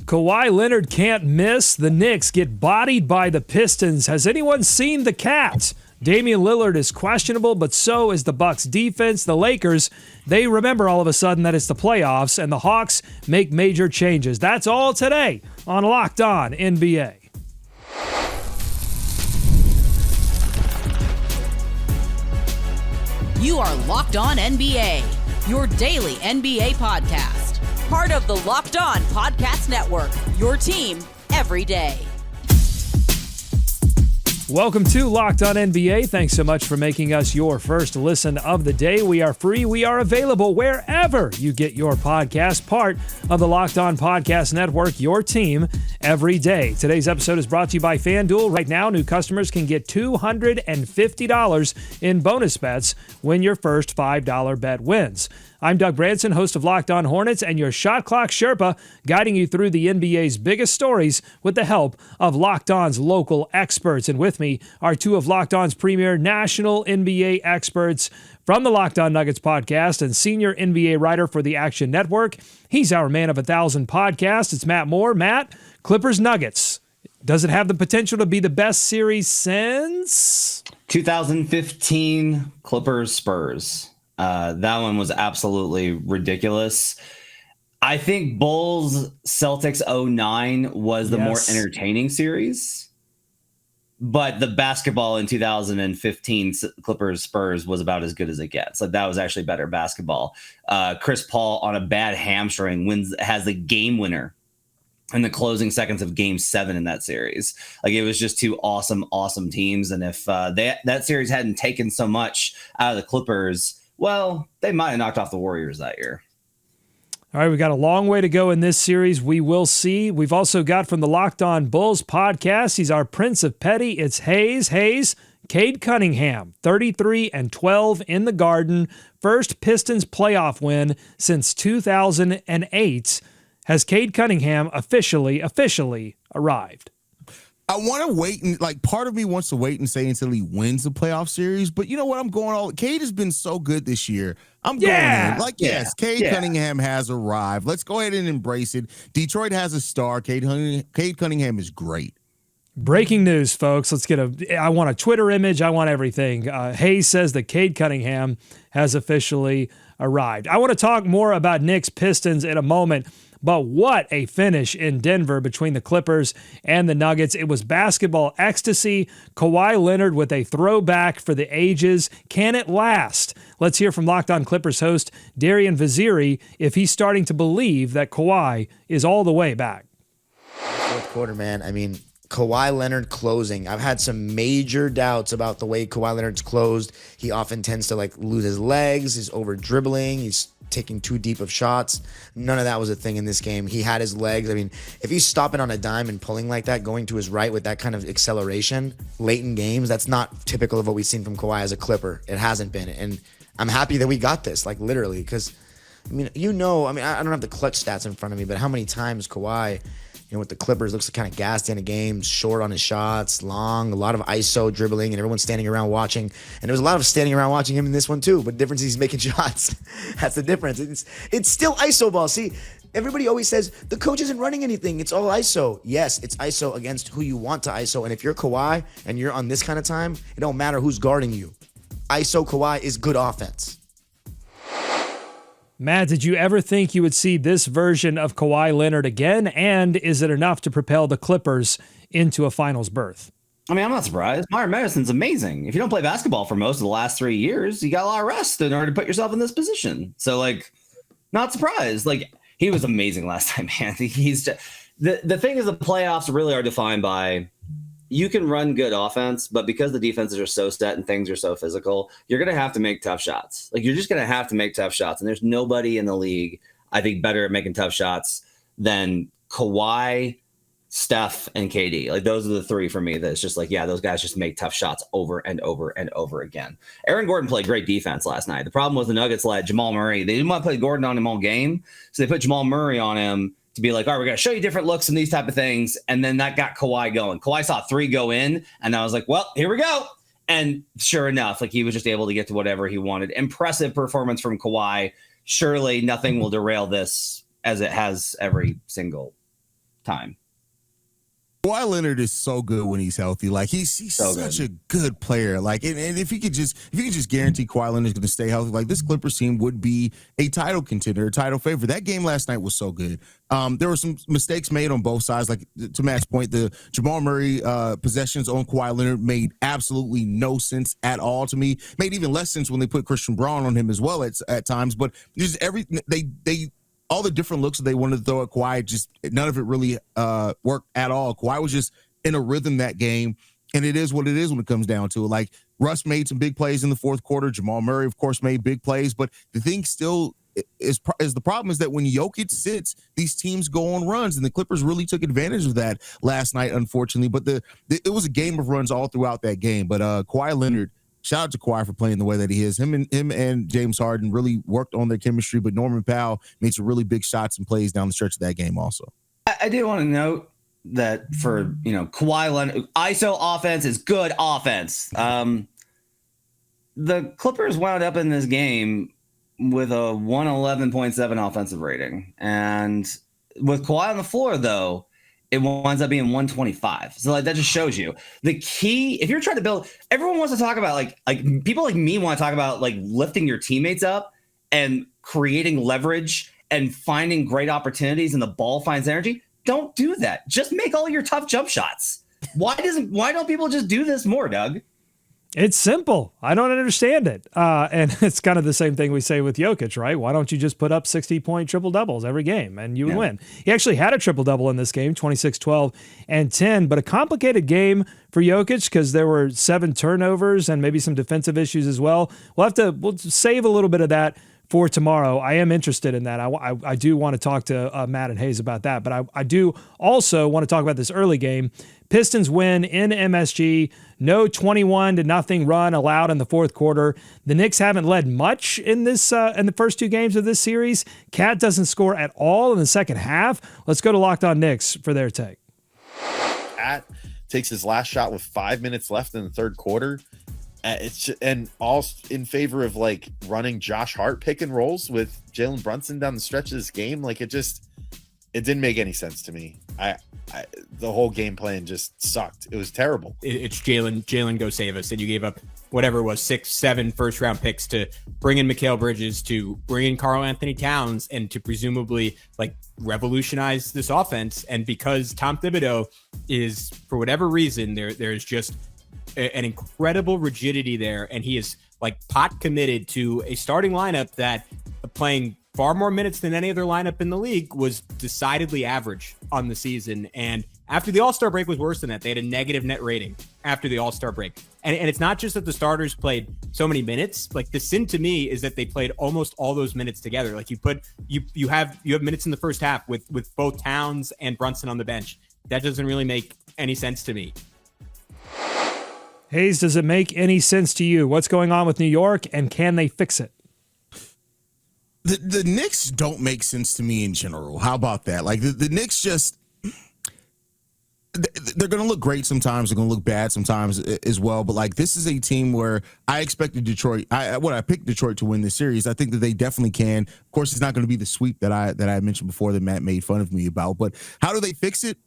Kawhi Leonard can't miss. The Knicks get bodied by the Pistons. Has anyone seen the cat? Damian Lillard is questionable, but so is the Bucks defense. The Lakers, they remember all of a sudden that it's the playoffs, and the Hawks make major changes. That's all today on Locked On NBA. You are Locked On NBA, your daily NBA podcast. Part of the Locked On Podcast Network, your team every day. Welcome to Locked On NBA. Thanks so much for making us your first listen of the day. We are free. We are available wherever you get your podcast. Part of the Locked On Podcast Network, your team every day. Today's episode is brought to you by FanDuel. Right now, new customers can get $250 in bonus bets when your first $5 bet wins. I'm Doug Branson, host of Locked On Hornets, and your Shot Clock Sherpa, guiding you through the NBA's biggest stories with the help of Locked On's local experts. And with me are two of Locked On's premier national NBA experts from the Locked On Nuggets podcast and senior NBA writer for the Action Network. He's our man of 1,000 podcasts. It's Matt Moore. Matt, Clippers Nuggets. Does it have the potential to be the best series since 2015 Clippers Spurs? That one was absolutely ridiculous. I think Bulls Celtics 09 was the more entertaining series, but the basketball in 2015 Clippers Spurs was about as good as it gets. Like, that was actually better basketball. Chris Paul on a bad hamstring has the game winner in the closing seconds of Game 7 in that series. Like, it was just two awesome teams. And if that series hadn't taken so much out of the Clippers, well, they might have knocked off the Warriors that year. All right, we got a long way to go in this series. We will see. We've also got from the Locked On Bulls podcast, he's our Prince of Petty. It's Hayes, Cade Cunningham, 33-12 in the Garden. First Pistons playoff win since 2008. Has Cade Cunningham officially arrived? I want to wait, and part of me wants to wait and say until he wins the playoff series. But you know what? I'm going all. Cade has been so good this year. I'm going in. Yes, Cade Cunningham has arrived. Let's go ahead and embrace it. Detroit has a star. Cade Cunningham is great. Breaking news, folks. I want a Twitter image. I want everything. Hayes says that Cade Cunningham has officially arrived. I want to talk more about Knicks Pistons in a moment. But what a finish in Denver between the Clippers and the Nuggets. It was basketball ecstasy. Kawhi Leonard with a throwback for the ages. Can it last? Let's hear from Locked On Clippers host Darian Vaziri if he's starting to believe that Kawhi is all the way back. Fourth quarter, man. I mean, Kawhi Leonard closing. I've had some major doubts about the way Kawhi Leonard's closed. He often tends to lose his legs. He's over dribbling. He's taking too deep of shots. None of that was a thing in this game. He had his legs. I mean, if he's stopping on a dime and pulling like that, going to his right with that kind of acceleration late in games, that's not typical of what we've seen from Kawhi as a Clipper. It hasn't been. And I'm happy that we got this, literally, because, I don't have the clutch stats in front of me, but how many times Kawhi, with the Clippers, looks kind of gassed in a game, short on his shots, long, a lot of ISO dribbling, and everyone's standing around watching. And there was a lot of standing around watching him in this one too, but the difference is he's making shots. That's the difference. It's still ISO ball. See, everybody always says the coach isn't running anything. It's all ISO. Yes, it's ISO against who you want to ISO. And if you're Kawhi and you're on this kind of time, it don't matter who's guarding you. ISO Kawhi is good offense. Matt, did you ever think you would see this version of Kawhi Leonard again? And is it enough to propel the Clippers into a finals berth? I mean, I'm not surprised. Myron Madison's amazing. If you don't play basketball for most of the last 3 years, you got a lot of rest in order to put yourself in this position. So, not surprised. He was amazing last time, man. He's just, the thing is, the playoffs really are defined by, you can run good offense, but because the defenses are so set and things are so physical, you're going to have to make tough shots. You're just going to have to make tough shots. And there's nobody in the league, I think, better at making tough shots than Kawhi, Steph, and KD. Those are the three for me that's just those guys just make tough shots over and over and over again. Aaron Gordon played great defense last night. The problem was the Nuggets let Jamal Murray. They didn't want to play Gordon on him all game, so they put Jamal Murray on him to be all right, we're going to show you different looks and these type of things. And then that got Kawhi going. Kawhi saw 3 go in, and I was like, well, here we go. And sure enough, he was just able to get to whatever he wanted. Impressive performance from Kawhi. Surely nothing will derail this as it has every single time. Kawhi Leonard is so good when he's healthy. Like he's so such a good player. Like, and if you could just guarantee Kawhi Leonard is going to stay healthy, like this Clippers team would be a title contender, a title favorite. That game last night was so good. There were some mistakes made on both sides. Like to Matt's point, the Jamal Murray possessions on Kawhi Leonard made absolutely no sense at all to me. Made even less sense when they put Christian Braun on him as well at times. But just everything they all the different looks that they wanted to throw at Kawhi, just none of it really worked at all. Kawhi was just in a rhythm that game, and it is what it is when it comes down to it. Like, Russ made some big plays in the fourth quarter. Jamal Murray, of course, made big plays, but the thing still is the problem is that when Jokic sits, these teams go on runs, and the Clippers really took advantage of that last night, unfortunately. But it was a game of runs all throughout that game. But Kawhi Leonard, shout out to Kawhi for playing the way that he is. Him and James Harden really worked on their chemistry, but Norman Powell made some really big shots and plays down the stretch of that game also. I did want to note that for, Kawhi Leonard, ISO offense is good offense. The Clippers wound up in this game with a 111.7 offensive rating. And with Kawhi on the floor, though, it winds up being 125. So like that just shows you the key. If you're trying to build, everyone wants to talk about like people like me want to talk about like lifting your teammates up and creating leverage and finding great opportunities and the ball finds energy. Don't do that. Just make all your tough jump shots. Why don't people just do this more, Doug? It's simple. I don't understand it. And it's kind of the same thing we say with Jokic, right? Why don't you just put up 60-point triple-doubles every game and you would win? He actually had a triple-double in this game, 26, 12, and 10, but a complicated game for Jokic because there were 7 turnovers and maybe some defensive issues as well. We'll save a little bit of that for tomorrow. I am interested in that. I do want to talk to Matt and Hayes about that, but I do also want to talk about this early game. Pistons win in MSG. No 21-0 run allowed in the fourth quarter. The Knicks haven't led much in this in the first 2 games of this series. Cat doesn't score at all in the second half. Let's go to Locked On Knicks for their take. Cat takes his last shot with 5 minutes left in the third quarter. And all in favor of like running Josh Hart pick and rolls with Jalen Brunson down the stretch of this game. Like it didn't make any sense to me. The whole game plan just sucked. It was terrible. It's Jalen go save us. And you gave up whatever it was, 6-7 first round picks to bring in Mikal Bridges, to bring in Karl-Anthony Towns, and to presumably like revolutionize this offense. And because Tom Thibodeau is, for whatever reason, there's just an incredible rigidity there, and he is like pot committed to a starting lineup that, playing far more minutes than any other lineup in the league, was decidedly average on the season. And after the All-Star break was worse than that. They had a negative net rating after the All-Star break. And it's not just that the starters played so many minutes. Like the sin to me is that they played almost all those minutes together. Like you have minutes in the first half with both Towns and Brunson on the bench. That doesn't really make any sense to me. Hayes, does it make any sense to you? What's going on with New York, and can they fix it? The Knicks don't make sense to me in general. How about that? Like the Knicks just, they're going to look great sometimes. They're going to look bad sometimes as well. But like, this is a team where I expected Detroit. I picked Detroit to win this series. I think that they definitely can. Of course, it's not going to be the sweep that I mentioned before that Matt made fun of me about. But how do they fix it?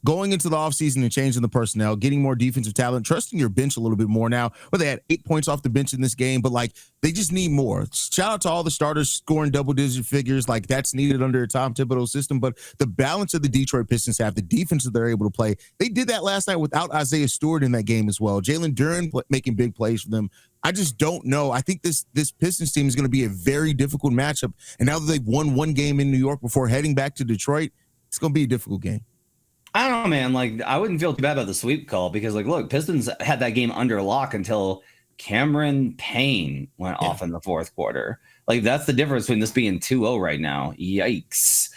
Going into the offseason and changing the personnel, getting more defensive talent, trusting your bench a little bit more now. Well, they had 8 points off the bench in this game, but like they just need more. Shout out to all the starters scoring double-digit figures. Like that's needed under a Tom Thibodeau system. But the balance of the Detroit Pistons have, the defense that they're able to play, they did that last night without Isaiah Stewart in that game as well. Jalen Duren making big plays for them. I just don't know. I think this Pistons team is going to be a very difficult matchup. And now that they've won 1 game in New York before heading back to Detroit, it's going to be a difficult game. I don't know, man. Like, I wouldn't feel too bad about the sweep call because, like, look, Pistons had that game under lock until Cameron Payne went off in the fourth quarter. Like, that's the difference between this being 2-0 right now. Yikes.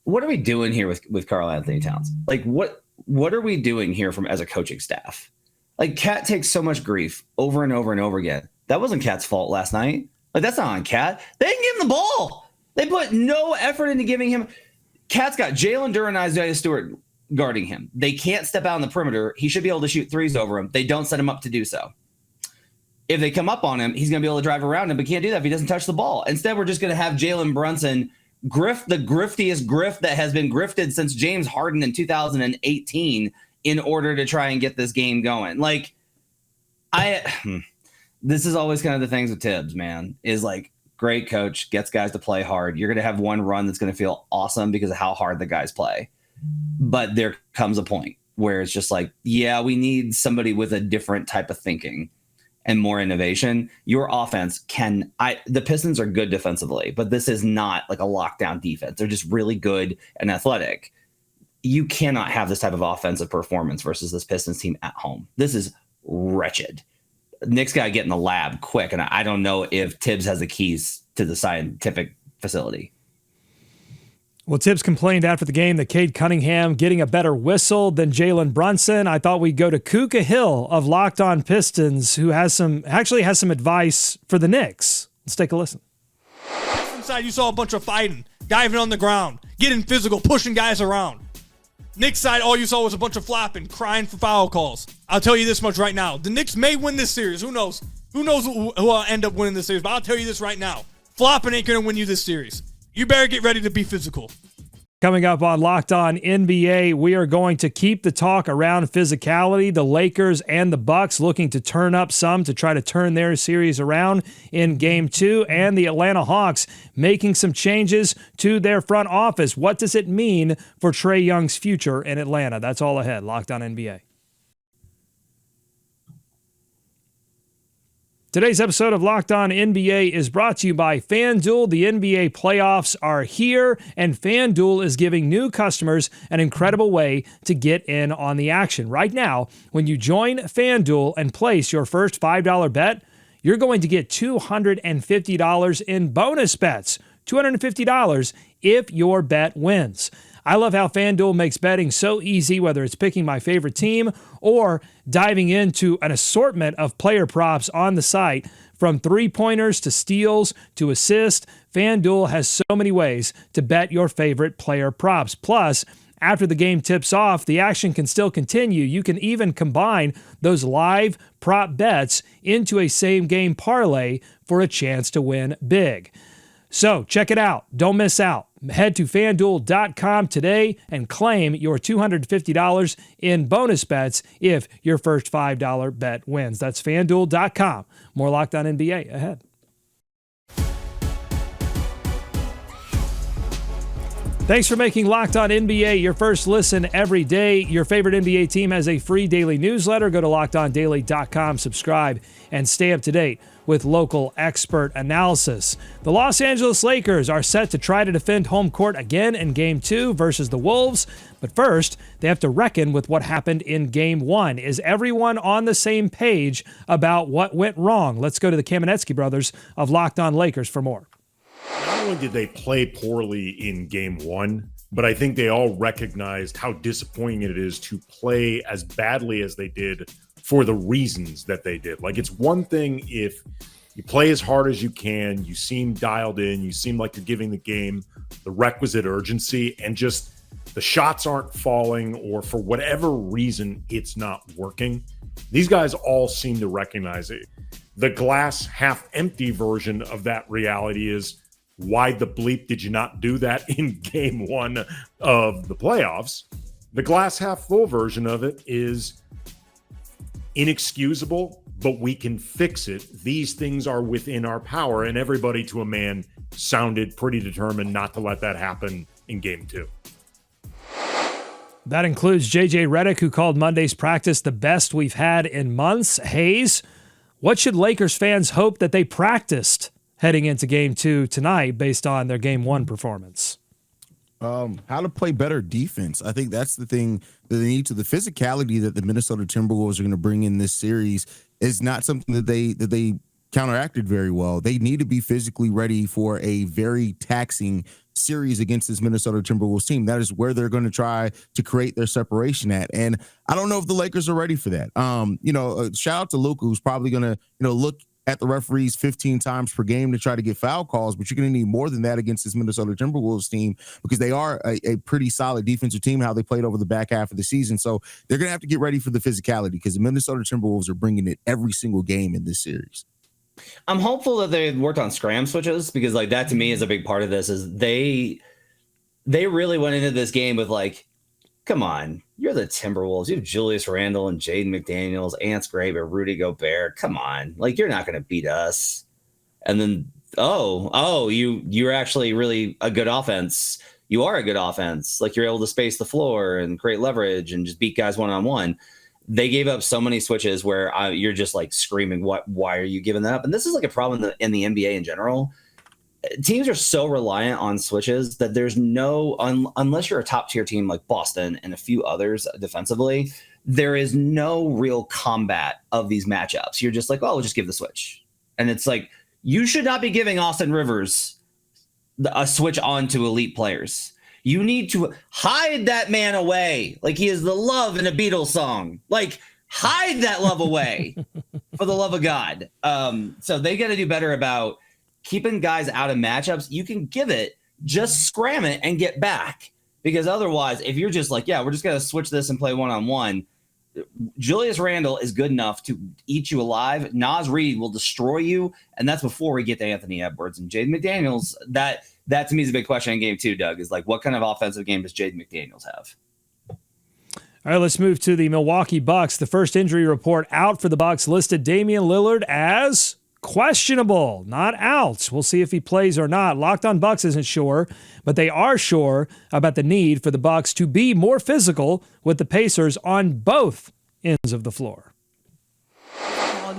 What are we doing here with Karl-Anthony Towns? Like, what are we doing here as a coaching staff? Like, Cat takes so much grief over and over and over again. That wasn't Cat's fault last night. Like, that's not on Cat. They didn't give him the ball. They put no effort into giving him. Cat's got Jalen Duren and Isaiah Stewart guarding him. They can't step out on the perimeter. He should be able to shoot threes over him. They don't set him up to do so. If they come up on him, he's going to be able to drive around him, but can't do that if he doesn't touch the ball. Instead, we're just going to have Jalen Brunson grift the griftiest grift that has been grifted since James Harden in 2018 in order to try and get this game going. Like, this is always kind of the things with Tibbs, man, is like, great coach, gets guys to play hard. You're going to have one run that's going to feel awesome because of how hard the guys play. But there comes a point where it's just like, yeah, we need somebody with a different type of thinking and more innovation. Your offense the Pistons are good defensively, but this is not like a lockdown defense. They're just really good and athletic. You cannot have this type of offensive performance versus this Pistons team at home. This is wretched. Knicks got to get in the lab quick, and I don't know if Tibbs has the keys to the scientific facility. Well, Tibbs complained after the game that Cade Cunningham getting a better whistle than Jalen Brunson. I thought we'd go to Kuka Hill of Locked On Pistons, who has some advice for the Knicks. Let's take a listen. Inside, you saw a bunch of fighting, diving on the ground, getting physical, pushing guys around. Knicks side, all you saw was a bunch of flopping, crying for foul calls. I'll tell you this much right now. The Knicks may win this series. Who knows? Who knows who will end up winning this series? But I'll tell you this right now. Flopping ain't going to win you this series. You better get ready to be physical. Coming up on Locked On NBA, we are going to keep the talk around physicality. The Lakers and the Bucks looking to turn up some to try to turn their series around in Game 2, and the Atlanta Hawks making some changes to their front office. What does it mean for Trae Young's future in Atlanta? That's all ahead. Locked On NBA. Today's episode of Locked On NBA is brought to you by FanDuel. The NBA playoffs are here, and FanDuel is giving new customers an incredible way to get in on the action. Right now, when you join FanDuel and place your first $5 bet, you're going to get $250 in bonus bets. $250 if your bet wins. I love how FanDuel makes betting so easy, whether it's picking my favorite team or diving into an assortment of player props on the site. From three-pointers to steals to assists, FanDuel has so many ways to bet your favorite player props. Plus, after the game tips off, the action can still continue. You can even combine those live prop bets into a same-game parlay for a chance to win big. So check it out. Don't miss out. Head to FanDuel.com today and claim your $250 in bonus bets if your first $5 bet wins. That's FanDuel.com. More Locked On NBA ahead. Thanks for making Locked On NBA your first listen every day. Your favorite NBA team has a free daily newsletter. Go to LockedOnDaily.com, subscribe, and stay up to date with local expert analysis. The Los Angeles Lakers are set to try to defend home court again in Game 2 versus the Wolves. But first, they have to reckon with what happened in Game 1. Is everyone on the same page about what went wrong? Let's go to the Kamenetsky brothers of Locked On Lakers for more. Not only did they play poorly in Game 1, but I think they all recognized how disappointing it is to play as badly as they did for the reasons that they did. Like, it's one thing if you play as hard as you can, you seem dialed in, you seem like you're giving the game the requisite urgency, and just the shots aren't falling, or for whatever reason, it's not working. These guys all seem to recognize it. The glass half empty version of that reality is, why the bleep did you not do that in Game 1 of the playoffs? The glass half full version of it is inexcusable, but we can fix it. These things are within our power, and everybody to a man sounded pretty determined not to let that happen in Game 2. That includes JJ Redick, who called Monday's practice the best we've had in months. Hayes, what should Lakers fans hope that they practiced heading into Game 2 tonight based on their Game 1 performance? How to play better defense. I think that's the thing that they need to. The physicality that the Minnesota Timberwolves are going to bring in this series is not something that they counteracted very well. They need to be physically ready for a very taxing series against this Minnesota Timberwolves team. That is where they're going to try to create their separation at. And I don't know if the Lakers are ready for that. Shout out to Luka, who's probably going to, look at the referees 15 times per game to try to get foul calls, but you're going to need more than that against this Minnesota Timberwolves team, because they are a pretty solid defensive team, how they played over the back half of the season. So they're going to have to get ready for the physicality, because the Minnesota Timberwolves are bringing it every single game in this series. I'm hopeful that they worked on scram switches, because like that to me is a big part of this. Is they really went into this game with like, come on, you're the Timberwolves. You have Julius Randle and Jaden McDaniels, Ance Graber, Rudy Gobert. Come on, like you're not going to beat us. And then you're actually really a good offense. You are a good offense. Like you're able to space the floor and create leverage and just beat guys one-on-one. They gave up so many switches where you're just like screaming, why are you giving that up? And this is like a problem in the NBA in general. Teams are so reliant on switches that there's no, unless you're a top tier team like Boston and a few others defensively, there is no real combat of these matchups. You're just like, oh, we'll just give the switch. And it's like, you should not be giving Austin Rivers a switch on to elite players. You need to hide that man away like he is the love in a Beatles song. Like, hide that love away for the love of God. So they got to do better about keeping guys out of matchups. You can give it, just scram it and get back. Because otherwise, if you're just like, yeah, we're just going to switch this and play one-on-one, Julius Randle is good enough to eat you alive. Naz Reid will destroy you. And that's before we get to Anthony Edwards and Jaden McDaniels. That to me is a big question in game 2, Doug, is like, what kind of offensive game does Jaden McDaniels have? All right, let's move to the Milwaukee Bucks. The first injury report out for the Bucks listed Damian Lillard as questionable, not out. We'll see if he plays or not. Locked On Bucks isn't sure, but they are sure about the need for the Bucks to be more physical with the Pacers on both ends of the floor.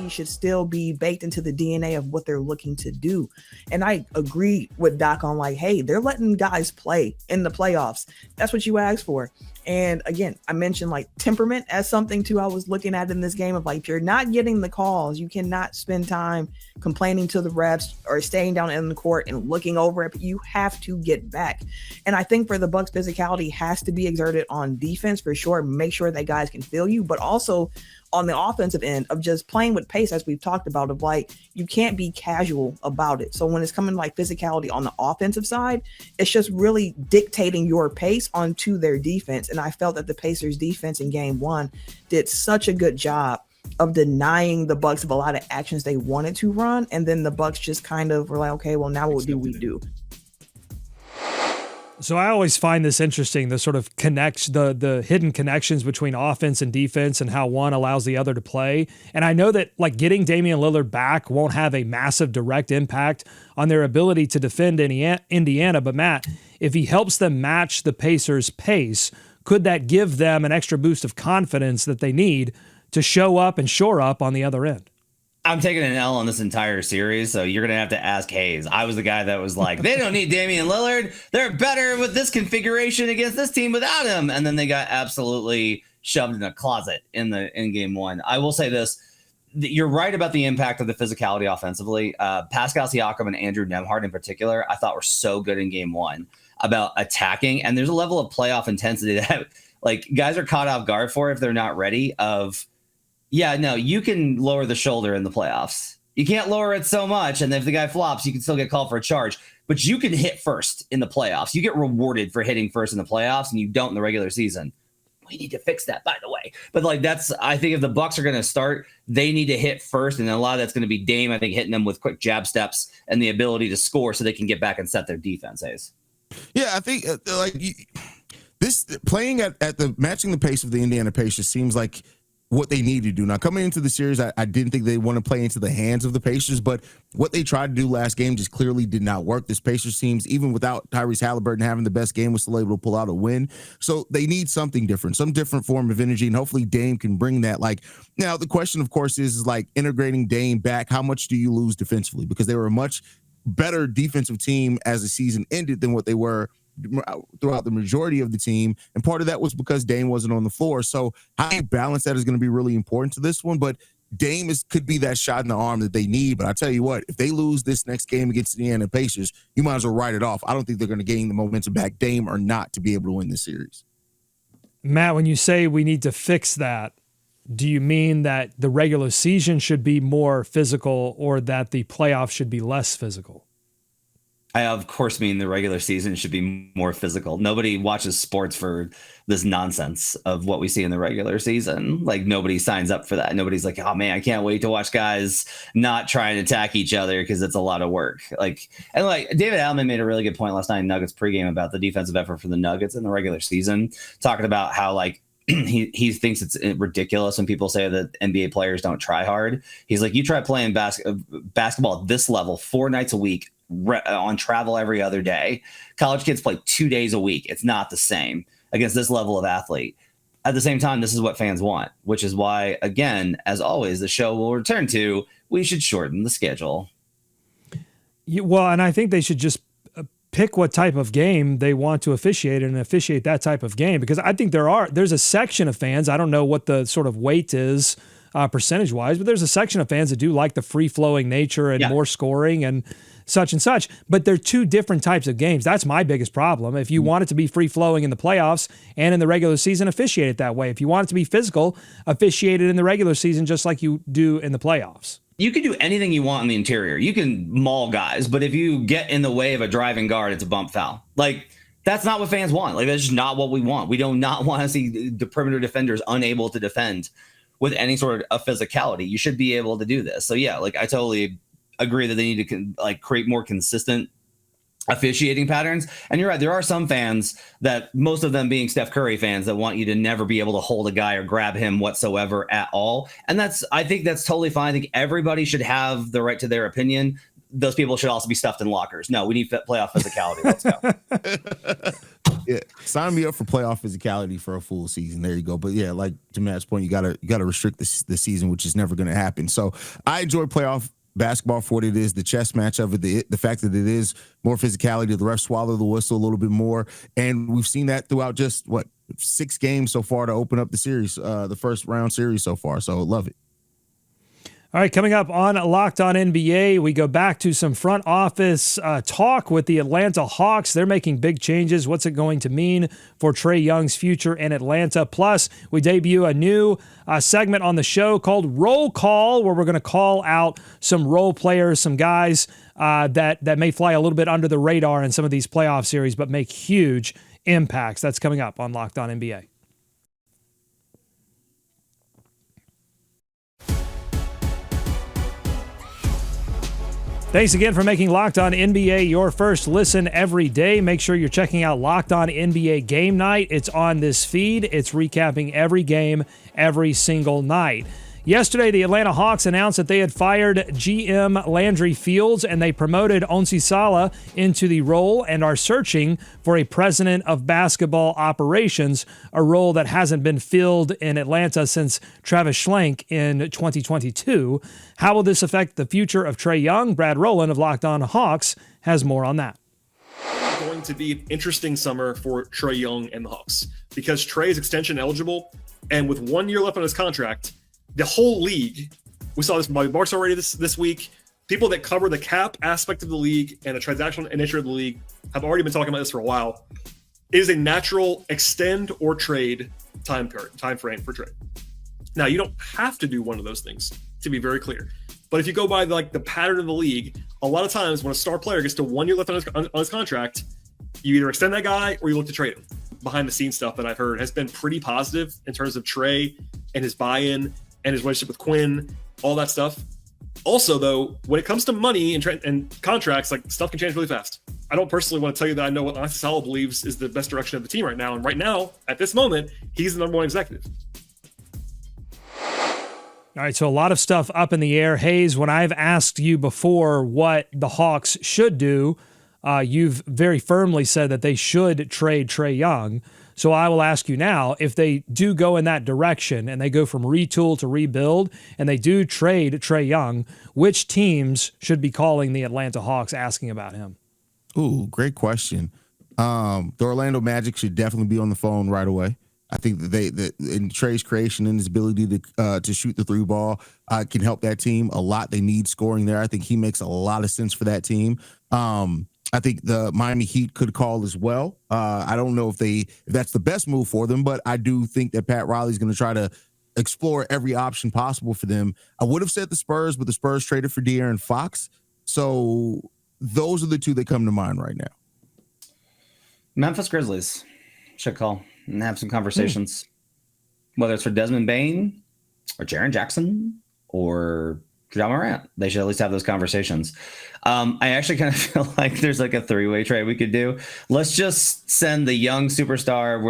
Should still be baked into the DNA of what they're looking to do. And I agree with Doc on like, hey, they're letting guys play in the playoffs. That's what you asked for. And again, I mentioned like temperament as something too I was looking at in this game of like, if you're not getting the calls, you cannot spend time complaining to the refs or staying down in the court and looking over it. But you have to get back. And I think for the Bucks, physicality has to be exerted on defense for sure. Make sure that guys can feel you, but also on the offensive end of just playing with pace, as we've talked about, of like, you can't be casual about it. So when it's coming like physicality on the offensive side, it's just really dictating your pace onto their defense. And I felt that the Pacers defense in game 1 did such a good job of denying the Bucks of a lot of actions they wanted to run. And then the Bucks just kind of were like, okay, well, now what do we do? So I always find this interesting, the sort of the hidden connections between offense and defense and how one allows the other to play. And I know that like getting Damian Lillard back won't have a massive direct impact on their ability to defend Indiana. But Matt, if he helps them match the Pacers' pace, could that give them an extra boost of confidence that they need to show up and shore up on the other end? I'm taking an L on this entire series, so you're going to have to ask Hayes. I was the guy that was like, they don't need Damian Lillard. They're better with this configuration against this team without him. And then they got absolutely shoved in a closet in game 1. I will say this. You're right about the impact of the physicality offensively. Pascal Siakam and Andrew Nembhard in particular, I thought were so good in game 1 about attacking. And there's a level of playoff intensity that like guys are caught off guard for if they're not ready of, yeah, no, you can lower the shoulder in the playoffs. You can't lower it so much. And if the guy flops, you can still get called for a charge. But you can hit first in the playoffs. You get rewarded for hitting first in the playoffs, and you don't in the regular season. We need to fix that, by the way. But like I think if the Bucks are going to start, they need to hit first. And a lot of that's going to be Dame, I think, hitting them with quick jab steps and the ability to score so they can get back and set their defense, Hayes. Yeah, I think this playing at the matching the pace of the Indiana Pacers seems like what they need to do. Now, coming into the series, I didn't think they want to play into the hands of the Pacers, but what they tried to do last game just clearly did not work. This Pacers teams, even without Tyrese Halliburton having the best game, was still able to pull out a win. So they need something different, some different form of energy, and hopefully Dame can bring that. Like, now the question, of course, is like integrating Dame back. How much do you lose defensively? Because they were a much better defensive team as the season ended than what they were throughout the majority of the team, and part of that was because Dame wasn't on the floor. So how you balance that is going to be really important to this one, but Dame could be that shot in the arm that they need. But I tell you what, if they lose this next game against the Indiana Pacers, you might as well write it off. I don't think they're going to gain the momentum back, Dame or not, to be able to win this series. Matt, when you say we need to fix that, do you mean that the regular season should be more physical or that the playoffs should be less physical? I of course mean the regular season should be more physical. Nobody watches sports for this nonsense of what we see in the regular season. Like nobody signs up for that. Nobody's like, oh man, I can't wait to watch guys not try and attack each other because it's a lot of work. Like David Allen made a really good point last night in Nuggets pregame about the defensive effort for the Nuggets in the regular season, talking about how like he thinks it's ridiculous when people say that NBA players don't try hard. He's like, you try playing basketball at this level 4 nights a week on travel every other day. College kids play 2 days a week. It's not the same against this level of athlete. At the same time, this is what fans want, which is why, again, as always, the show will return to we should shorten the schedule. Well, and I think they should just pick what type of game they want to officiate and officiate that type of game, because I think there's a section of fans, I don't know what the sort of weight is percentage wise, but there's a section of fans that do like the free flowing nature and more scoring and such, but they're two different types of games. That's my biggest problem. If you want it to be free flowing in the playoffs and in the regular season, officiate it that way. If you want it to be physical, officiate it in the regular season just like you do in the playoffs. You can do anything you want in the interior. You can maul guys, but if you get in the way of a driving guard, it's a bump foul. Like, that's not what fans want. Like, that's just not what we want. We do not want to see the perimeter defenders unable to defend with any sort of physicality. You should be able to do this. So yeah, like I totally agree that they need to like create more consistent officiating patterns. And you're right, there are some fans, that most of them being Steph Curry fans, that want you to never be able to hold a guy or grab him whatsoever at all. And I think that's totally fine. I think everybody should have the right to their opinion. Those people should also be stuffed in lockers. No, we need playoff physicality. Let's go. Yeah, sign me up for playoff physicality for a full season. There you go. But yeah, like to Matt's point, you gotta restrict the season, which is never going to happen. So I enjoy playoff basketball for what it is, the chess match of it, the fact that it is more physicality, the refs swallow the whistle a little bit more, and we've seen that throughout just 6 games so far to open up the series, the first round series so far. So love it. All right, coming up on Locked On NBA, we go back to some front office talk with the Atlanta Hawks. They're making big changes. What's it going to mean for Trae Young's future in Atlanta? Plus, we debut a new segment on the show called Roll Call, where we're going to call out some role players, some guys that may fly a little bit under the radar in some of these playoff series, but make huge impacts. That's coming up on Locked On NBA. Thanks again for making Locked On NBA your first listen every day. Make sure you're checking out Locked On NBA Game Night. It's on this feed. It's recapping every game every single night. Yesterday, the Atlanta Hawks announced that they had fired GM Landry Fields and they promoted Onsi Sala into the role and are searching for a president of basketball operations, a role that hasn't been filled in Atlanta since Travis Schlenk in 2022. How will this affect the future of Trae Young? Brad Rowland of Locked On Hawks has more on that. It's going to be an interesting summer for Trae Young and the Hawks because Trae is extension eligible, and with 1 year left on his contract, the whole league, we saw this from Bobby Marks already this week, people that cover the cap aspect of the league and the transactional nature of the league have already been talking about this for a while. It is a natural extend or trade time frame for trade. Now, you don't have to do one of those things, to be very clear. But if you go by the pattern of the league, a lot of times when a star player gets to 1 year left on his contract, you either extend that guy or you look to trade him. Behind the scenes stuff that I've heard has been pretty positive in terms of Trae and his buy-in and his relationship with Quinn, all that stuff. Also, though, when it comes to money and contracts, stuff can change really fast. I don't personally want to tell you that I know what Onsi Sala believes is the best direction of the team right now. And right now, at this moment, he's the number one executive. All right, so a lot of stuff up in the air. Hayes, when I've asked you before what the Hawks should do, you've very firmly said that they should trade Trae Young. So I will ask you now, if they do go in that direction and they go from retool to rebuild and they do trade Trae Young, which teams should be calling the Atlanta Hawks asking about him? Ooh, great question. The Orlando Magic should definitely be on the phone right away. I think that in Trae's creation and his ability to shoot the 3 ball can help that team a lot. They need scoring there. I think he makes a lot of sense for that team. I think the Miami Heat could call as well. I don't know if that's the best move for them, but I do think that Pat Riley's going to try to explore every option possible for them. I would have said the Spurs, but the Spurs traded for De'Aaron Fox. So those are the two that come to mind right now. Memphis Grizzlies should call and have some conversations, whether it's for Desmond Bane or Jaren Jackson or Ja Morant. They should at least have those conversations. I actually kind of feel like there's like a 3-way trade we could do. Let's just send the young superstar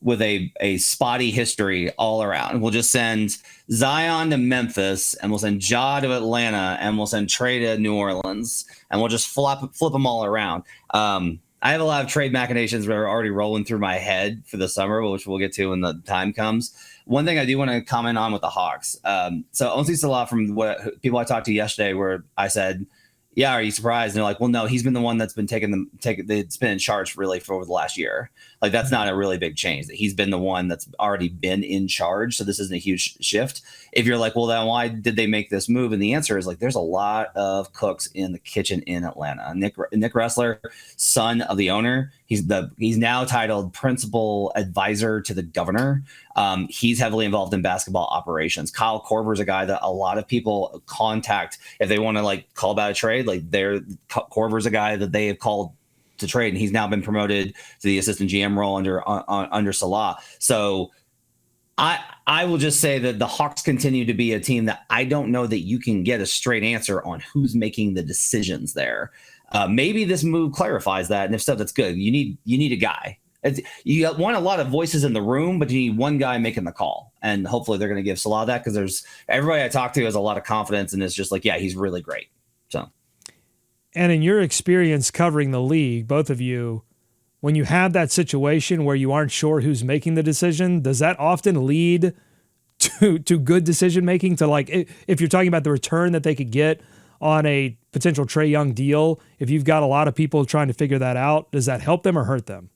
with a spotty history all around. We'll just send Zion to Memphis, and we'll send Ja to Atlanta, and we'll send Trey to New Orleans, and we'll just flip them all around. I have a lot of trade machinations that are already rolling through my head for the summer, which we'll get to when the time comes. One thing I do want to comment on with the Hawks. So Onsi Salah, from what people I talked to yesterday, where I said, yeah, are you surprised? And they're like, well, no, he's been the one that's been it's been in charge really for over the last year. Like, that's not a really big change. He's been the one that's already been in charge. So this isn't a huge shift. If you're like, well, then why did they make this move? And the answer is like, there's a lot of cooks in the kitchen in Atlanta. Nick Ressler, son of the owner, he's now titled principal advisor to the governor. He's heavily involved in basketball operations. Kyle Korver's a guy that a lot of people contact if they want to like call about a trade. Like, Korver's a guy that they have called to trade, and he's now been promoted to the assistant GM role under Salah. So I will just say that the Hawks continue to be a team that I don't know that you can get a straight answer on who's making the decisions there. Maybe this move clarifies that, and if so, that's good. You need a guy. You want a lot of voices in the room, but you need one guy making the call, and hopefully they're going to give Salah that, because everybody I talk to has a lot of confidence and is just like, yeah, he's really great. So. And in your experience covering the league, both of you, when you have that situation where you aren't sure who's making the decision, does that often lead to good decision making? To, like, if you're talking about the return that they could get on a potential Trae Young deal, if you've got a lot of people trying to figure that out, does that help them or hurt them?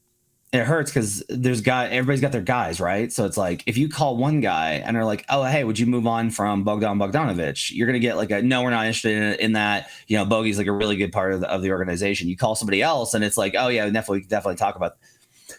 It hurts because everybody's got their guys, right? So it's like, if you call one guy and they're like, oh, hey, would you move on from Bogdanovic? You're going to get like no, we're not interested in that. You know, Bogey's like a really good part of the organization. You call somebody else and it's like, oh yeah, definitely talk about.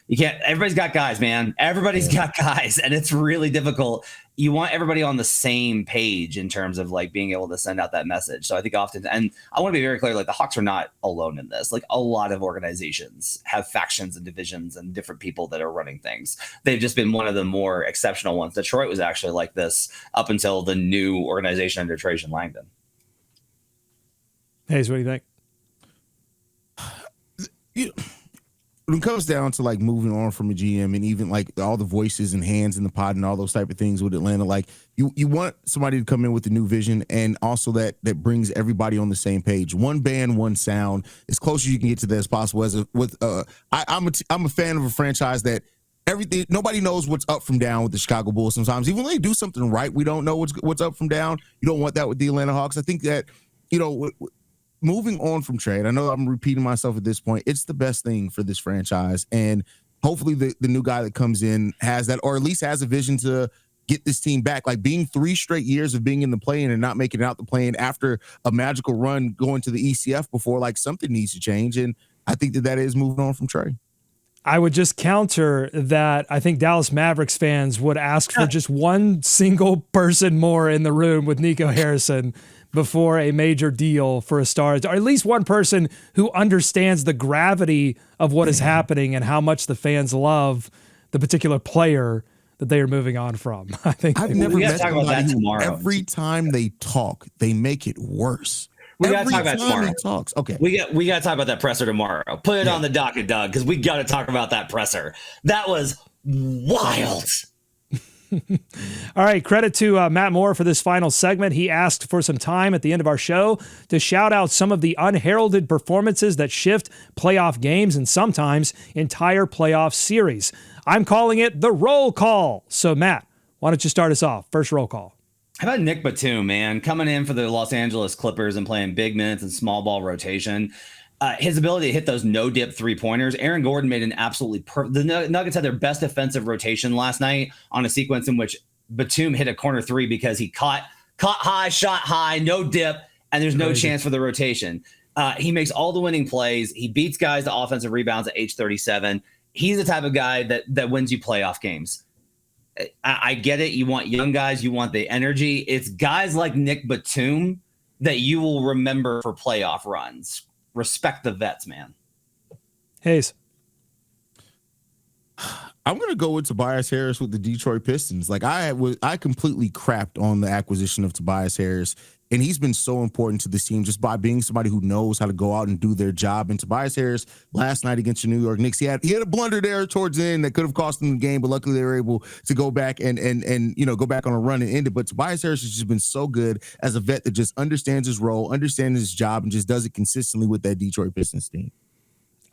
You can't. Everybody's got guys, man. Everybody's got guys, and it's really difficult. You want everybody on the same page in terms of like being able to send out that message. So I think often, and I want to be very clear, like, the Hawks are not alone in this. Like, a lot of organizations have factions and divisions and different people that are running things. They've just been one of the more exceptional ones. Detroit was actually like this up until the new organization under Trajan Langdon. Hayes, what do you think? When it comes down to like moving on from a GM, and even like all the voices and hands in the pot and all those type of things with Atlanta, like you want somebody to come in with a new vision, and also that brings everybody on the same page. One band, one sound, as close as you can get to that as possible. I'm a fan of a franchise that nobody knows what's up from down with the Chicago Bulls. Sometimes even when they do something right, we don't know what's up from down. You don't want that with the Atlanta Hawks. I think that, moving on from trade, I know I'm repeating myself at this point, it's the best thing for this franchise. And hopefully the new guy that comes in has that, or at least has a vision to get this team back. Like, being 3 straight years of being in the play-in and not making it out the play-in after a magical run going to the ECF before, like, something needs to change. And I think that is moving on from Trae. I would just counter that. I think Dallas Mavericks fans would ask for just one single person more in the room with Nico Harrison before a major deal for a star, or at least one person who understands the gravity of what is happening and how much the fans love the particular player that they are moving on from. I think I've never met somebody who every time they talk, they make it worse. We got to talk about tomorrow. Talks. Okay. We got to talk about that presser tomorrow. Put it on the docket, Doug, because we got to talk about that presser. That was wild. All right, credit to Matt Moore for this final segment. He asked for some time at the end of our show to shout out some of the unheralded performances that shift playoff games and sometimes entire playoff series. I'm calling it the roll call. So, Matt, why don't you start us off? First roll call. How about Nick Batum, man, coming in for the Los Angeles Clippers and playing big minutes and small ball rotation? His ability to hit those no-dip three-pointers. Aaron Gordon made an absolutely the Nuggets had their best defensive rotation last night on a sequence in which Batum hit a corner three because he caught high, shot high, no dip, and there's no chance for the rotation. He makes all the winning plays. He beats guys to offensive rebounds at age 37. He's the type of guy that wins you playoff games. I get it. You want young guys. You want the energy. It's guys like Nick Batum that you will remember for playoff runs. Respect the vets, man. Hayes. I'm going to go with Tobias Harris with the Detroit Pistons. Like I completely crapped on the acquisition of Tobias Harris, and he's been so important to this team just by being somebody who knows how to go out and do their job. And Tobias Harris last night against the New York Knicks, he had a blunder there towards the end that could have cost them the game, but luckily they were able to go back and go back on a run and end it. But Tobias Harris has just been so good as a vet that just understands his role, understands his job, and just does it consistently with that Detroit Pistons team.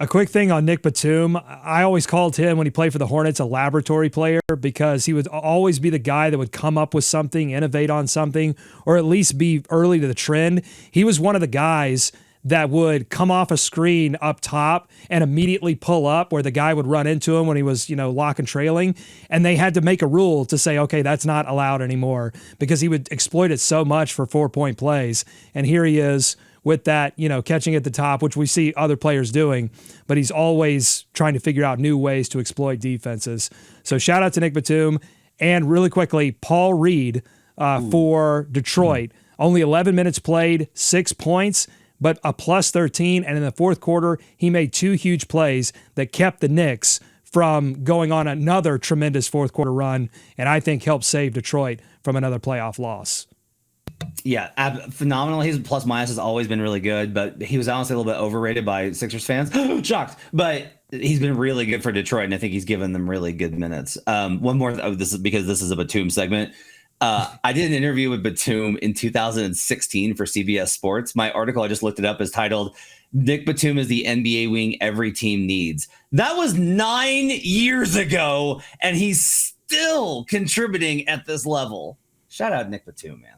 A quick thing on Nick Batum. I always called him, when he played for the Hornets, a laboratory player because he would always be the guy that would come up with something, innovate on something, or at least be early to the trend. He was one of the guys that would come off a screen up top and immediately pull up where the guy would run into him when he was, lock and trailing. And they had to make a rule to say, okay, that's not allowed anymore because he would exploit it so much for 4-point plays. And here he is with that, catching at the top, which we see other players doing, but he's always trying to figure out new ways to exploit defenses. So shout out to Nick Batum. And really quickly, Paul Reed for Detroit. Only 11 minutes played, 6 points, but a plus 13. And in the fourth quarter, he made 2 huge plays that kept the Knicks from going on another tremendous fourth quarter run, and I think helped save Detroit from another playoff loss. Yeah, phenomenal. His plus minus has always been really good, but he was honestly a little bit overrated by Sixers fans. Shocked, but he's been really good for Detroit, and I think he's given them really good minutes. One more, this is because this is a Batum segment. I did an interview with Batum in 2016 for CBS Sports. My article, I just looked it up, is titled "Nick Batum is the NBA wing every team needs." That was 9 years ago, and he's still contributing at this level. Shout out Nick Batum, man.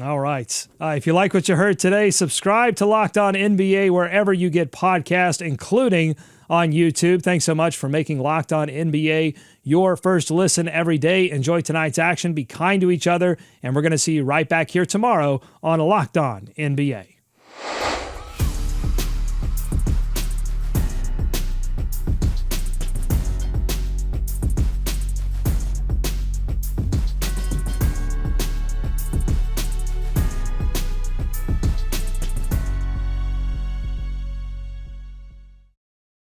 All right. If you like what you heard today, subscribe to Locked On NBA wherever you get podcasts, including on YouTube. Thanks so much for making Locked On NBA your first listen every day. Enjoy tonight's action. Be kind to each other. And we're going to see you right back here tomorrow on Locked On NBA.